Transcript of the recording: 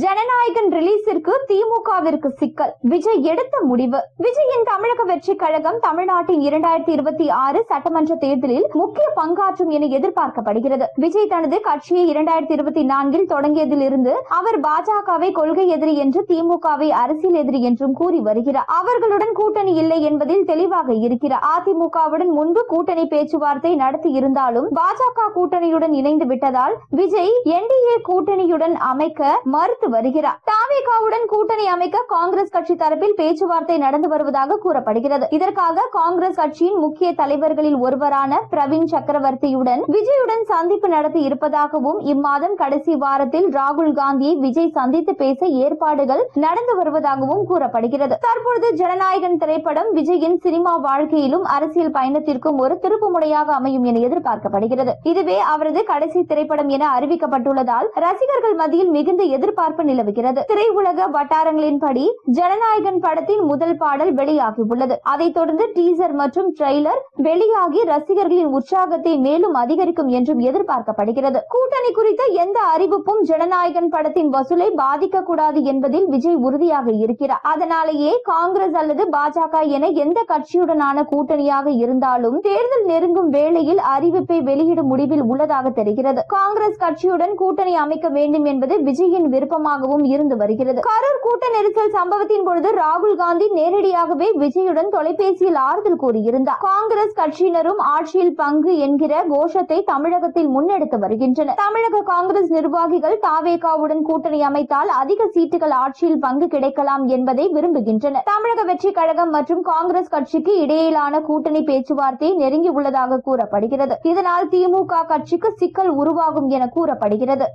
ஜனநாயகன் ரிலீஸிற்கு திமுகவிற்கு சிக்கல், விஜய் எடுத்த முடிவு. விஜயின் தமிழக வெற்றி கழகம் தமிழ்நாட்டின் 2026 சட்டமன்ற தேர்தலில் முக்கிய பங்காற்றும் என எதிர்பார்க்கப்படுகிறது. விஜய் தனது கட்சியை 2024 தொடங்கியதிலிருந்து அவர் பாஜகவை கொள்கை எதிரி என்று, திமுகவை அரசியல் எதிரி என்றும் கூறி வருகிறார். அவர்களுடன் கூட்டணி இல்லை என்பதில் தெளிவாக இருக்கிறார். அதிமுகவுடன் முன்பு கூட்டணி பேச்சுவார்த்தை நடத்தி இருந்தாலும் பாஜக கூட்டணியுடன் இணைந்து விட்டதால் விஜய் என்டிஏ கூட்டணியுடன் அமைக்க மறுத்து வருகிறார். தாவேகாவுடன் கூட்டணி அமைக்க காங்கிரஸ் கட்சி தரப்பில் பேச்சுவார்த்தை நடந்து வருவதாக கூறப்படுகிறது. இதற்காக காங்கிரஸ் கட்சியின் முக்கிய தலைவர்களில் ஒருவரான பிரவீன் சக்கரவர்த்தியுடன் விஜயுடன் சந்திப்பு நடத்தி இருப்பதாகவும், இம்மாதம் கடைசி வாரத்தில் ராகுல் காந்தியை விஜய் சந்தித்து பேச ஏற்பாடுகள் நடந்து வருவதாகவும் கூறப்படுகிறது. தற்பொழுது ஜனநாயகன் திரைப்படம் விஜயின் சினிமா வாழ்க்கையிலும் அரசியல் பயணத்திற்கும் ஒரு திருப்புமுனையாக அமையும் என எதிர்பார்க்கப்படுகிறது. இதுவே அவரது கடைசி திரைப்படம் என அறிவிக்கப்பட்டுள்ளதால் ரசிகர்கள் மத்தியில் மிகுந்த எதிர்பார்ப்பு நிலவுகிறது. திரையுலக வட்டாரங்களின்படி ஜனநாயகன் படத்தின் முதல் பாடல் வெளியாகியுள்ளது. அதைத் தொடர்ந்து டீசர் மற்றும் ட்ரெய்லர் வெளியாகி ரசிகர்களின் உற்சாகத்தை மேலும் அதிகரிக்கும் என்றும் எதிர்பார்க்கப்படுகிறது. கூட்டணி குறித்த எந்த அறிவிப்பும் ஜனநாயகன் படத்தின் வசூலை பாதிக்க கூடாது என்பதில் விஜய் உறுதியாக இருக்கிறார். அதனாலேயே காங்கிரஸ் அல்லது பாஜக என எந்த கட்சியுடனான கூட்டணியாக இருந்தாலும் தேர்தல் நெருங்கும் வேளையில் அறிவிப்பை வெளியிடும் முடிவில் உள்ளதாக தெரிகிறது. காங்கிரஸ் கட்சியுடன் கூட்டணி அமைக்க வேண்டும் என்பது விஜயின் விருப்பமாகவும் இருந்து வருகிறது. கரூர் கூட்ட நெரிசல் சம்பவத்தின் பொழுது ராகுல் காந்தி நேரடியாகவே விஜயுடன் தொலைபேசியில் ஆறுதல் கூறியிருந்தார். காங்கிரஸ் கட்சியினரும் ஆட்சியில் பங்கு என்கிற கோஷத்தை தமிழகத்தில் முன்னெடுத்து வருகின்றனர். தமிழக காங்கிரஸ் நிர்வாகிகள் தாவேகாவுடன் கூட்டணி அமைத்தால் அதிக சீட்டுகள் ஆட்சியில் பங்கு கிடைக்கலாம் என்பதை விரும்புகின்றனர். தமிழக வெற்றி கழகம் மற்றும் காங்கிரஸ் கட்சிக்கு இடையிலான கூட்டணி பேச்சுவார்த்தை நெருங்கி உள்ளதாக கூறப்படுகிறது. இதனால் திமுக கட்சிக்கு சிக்கல் உருவாகும் என கூறப்படுகிறது.